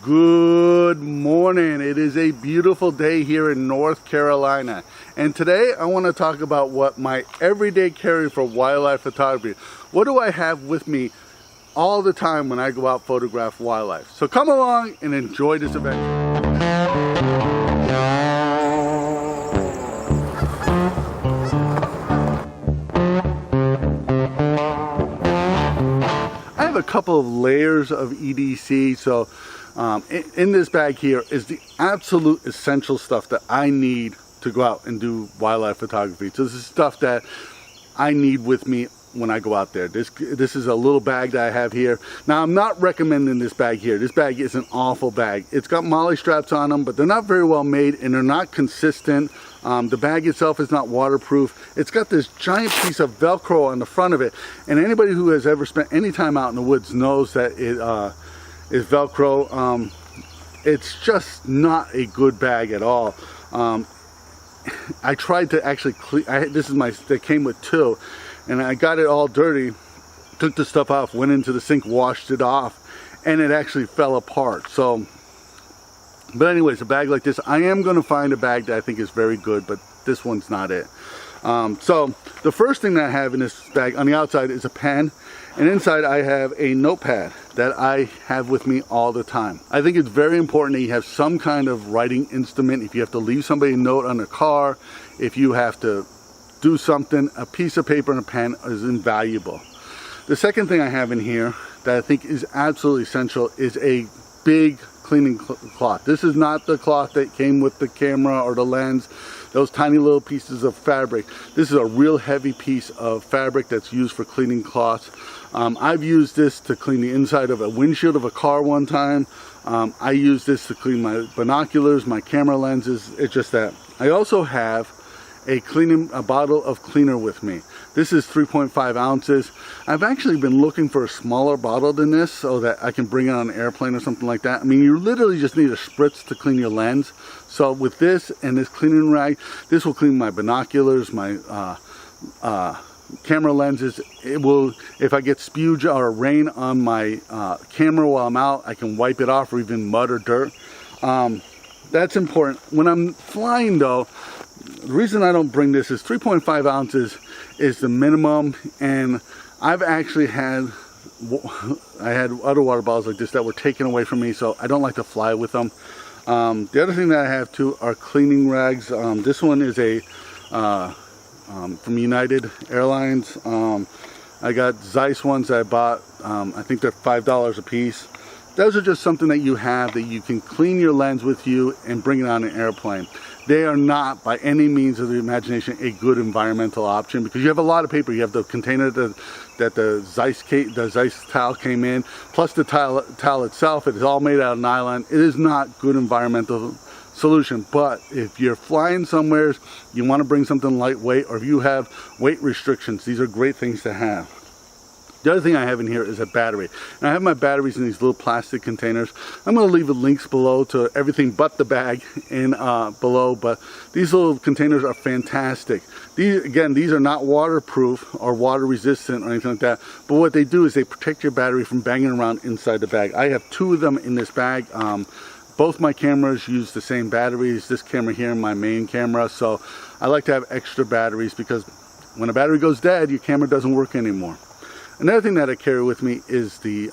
Good morning. It is a beautiful day here in North Carolina, and today I want to talk about what my everyday carry for wildlife photography. What do I have with me all the time when I go out photograph wildlife? So come along and enjoy this adventure. I have a couple of layers of EDC, so in this bag here is the absolute essential stuff that I need to go out and do wildlife photography. So this is stuff that I need with me when I go out there. This is a little bag that I have here. Now, I'm not recommending this bag here. This bag is an awful bag. It's got molly straps on them, but they're not very well made and they're not consistent. The bag itself is not waterproof. It's got this giant piece of Velcro on the front of it, and anybody who has ever spent any time out in the woods knows that it is Velcro. It's just not a good bag at all. I tried to actually clean. They came with two, and I got it all dirty. Took the stuff off, went into the sink, washed it off, and it actually fell apart. So, but anyways, a bag like this, I am going to find a bag that I think is very good, but this one's not it. So the first thing that I have in this bag on the outside is a pen, and inside I have a notepad that I have with me all the time. I think it's very important that you have some kind of writing instrument. If you have to leave somebody a note on the car, if you have to do something, a piece of paper and a pen is invaluable. The second thing I have in here that I think is absolutely essential is a big cleaning cloth. This is not the cloth that came with the camera or the lens, those tiny little pieces of fabric. This is a real heavy piece of fabric that's used for cleaning cloths. I've used this to clean the inside of a windshield of a car one time. I use this to clean my binoculars, my camera lenses. It's just that. I also have a bottle of cleaner with me. This is 3.5 ounces. I've actually been looking for a smaller bottle than this so that I can bring it on an airplane or something like that. I mean, you literally just need a spritz to clean your lens. So with this and this cleaning rag, this will clean my binoculars, my camera lenses. It will, if I get spuge or rain on my camera while I'm out, I can wipe it off, or even mud or dirt. That's important. When I'm flying though, the reason I don't bring this is 3.5 ounces is the minimum, and I've actually had other water bottles like this that were taken away from me, so I don't like to fly with them. The other thing that I have too are cleaning rags. This one is a from United Airlines. I got Zeiss ones that I bought. I think they're $5 a piece. Those are just something that you have that you can clean your lens with you and bring it on an airplane. They are not by any means of the imagination a good environmental option, because you have a lot of paper. You have the container that the Zeiss towel came in, plus the towel itself. It is all made out of nylon. It is not good environmental solution. But if you're flying somewhere, you want to bring something lightweight, or if you have weight restrictions, these are great things to have. The other thing I have in here is a battery. And I have my batteries in these little plastic containers. I'm going to leave the links below to everything but the bag in below, but these little containers are fantastic. These are not waterproof or water resistant or anything like that, but what they do is they protect your battery from banging around inside the bag. I have two of them in this bag. Both my cameras use the same batteries. This camera here, my main camera, so I like to have extra batteries, because when a battery goes dead, your camera doesn't work anymore. Another thing that I carry with me is the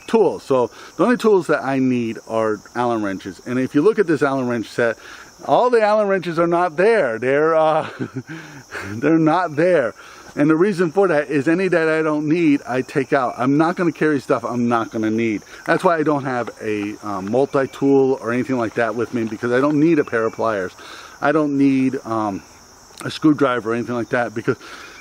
tools. So the only tools that I need are Allen wrenches. And if you look at this Allen wrench set, all the Allen wrenches are not there. They're not there. And the reason for that is any that I don't need, I take out. I'm not going to carry stuff I'm not going to need. That's why I don't have a multi-tool or anything like that with me, because I don't need a pair of pliers. I don't need a screwdriver or anything like that, because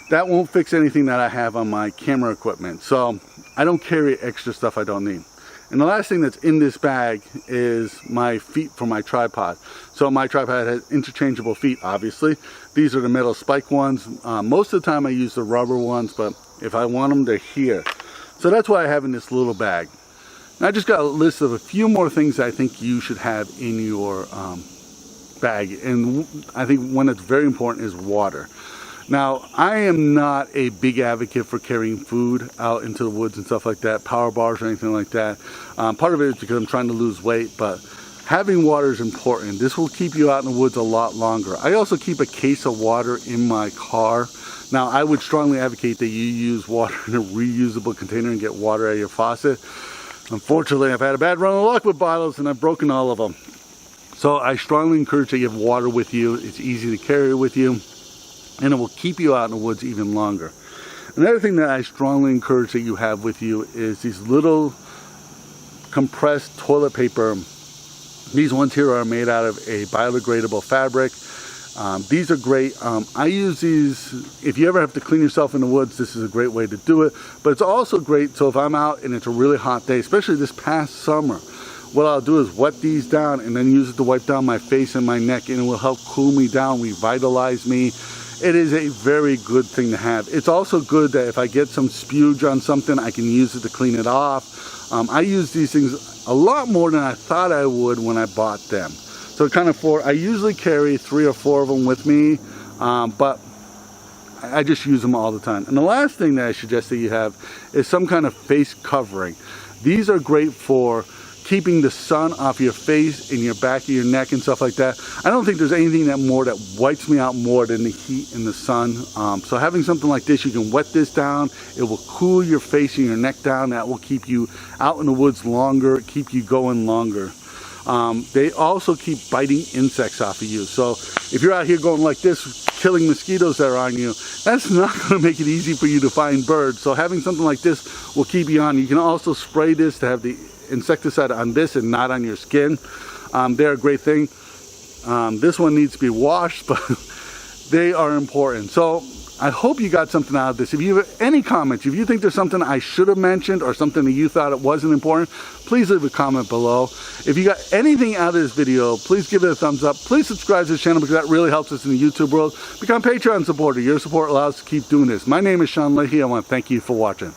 that won't fix anything that I have on my camera equipment. So I don't carry extra stuff I don't need. And the last thing that's in this bag is my feet for my tripod. So my tripod has interchangeable feet, obviously. These are the metal spike ones. Most of the time I use the rubber ones, but if I want them, they're here. So that's what I have in this little bag. And I just got a list of a few more things I think you should have in your bag. And I think one that's very important is water. Now, I am not a big advocate for carrying food out into the woods and stuff like that, power bars or anything like that. Part of it is because I'm trying to lose weight, but having water is important. This will keep you out in the woods a lot longer. I also keep a case of water in my car. Now, I would strongly advocate that you use water in a reusable container and get water out of your faucet. Unfortunately, I've had a bad run of luck with bottles and I've broken all of them. So I strongly encourage that you have water with you. It's easy to carry with you, and it will keep you out in the woods even longer. Another thing that I strongly encourage that you have with you is these little compressed toilet paper. These ones here are made out of a biodegradable fabric. These are great. I use these, if you ever have to clean yourself in the woods, this is a great way to do it. But it's also great, so if I'm out and it's a really hot day, especially this past summer, what I'll do is wet these down and then use it to wipe down my face and my neck, and it will help cool me down, revitalize me. It is a very good thing to have. It's also good that if I get some spuge on something, I can use it to clean it off. I use these things a lot more than I thought I would when I bought them. So I usually carry 3 or 4 of them with me, but I just use them all the time. And the last thing that I suggest that you have is some kind of face covering. These are great for keeping the sun off your face and your back of your neck and stuff like that. I don't think there's anything that wipes me out more than the heat and the sun. So having something like this, you can wet this down. It will cool your face and your neck down. That will keep you out in the woods longer, keep you going longer. They also keep biting insects off of you. So if you're out here going like this, killing mosquitoes that are on you, that's not going to make it easy for you to find birds. So having something like this will keep you on. You can also spray this to have the insecticide on this and not on your skin. They're a great thing. This one needs to be washed, but they are important. So I hope you got something out of this. If you have any comments, if you think there's something I should have mentioned or something that you thought it wasn't important, please leave a comment below. If you got anything out of this video, please give it a thumbs up. Please subscribe to this channel because that really helps us in the YouTube world. Become a Patreon supporter. Your support allows us to keep doing this. My name is Leahy. I want to thank you for watching.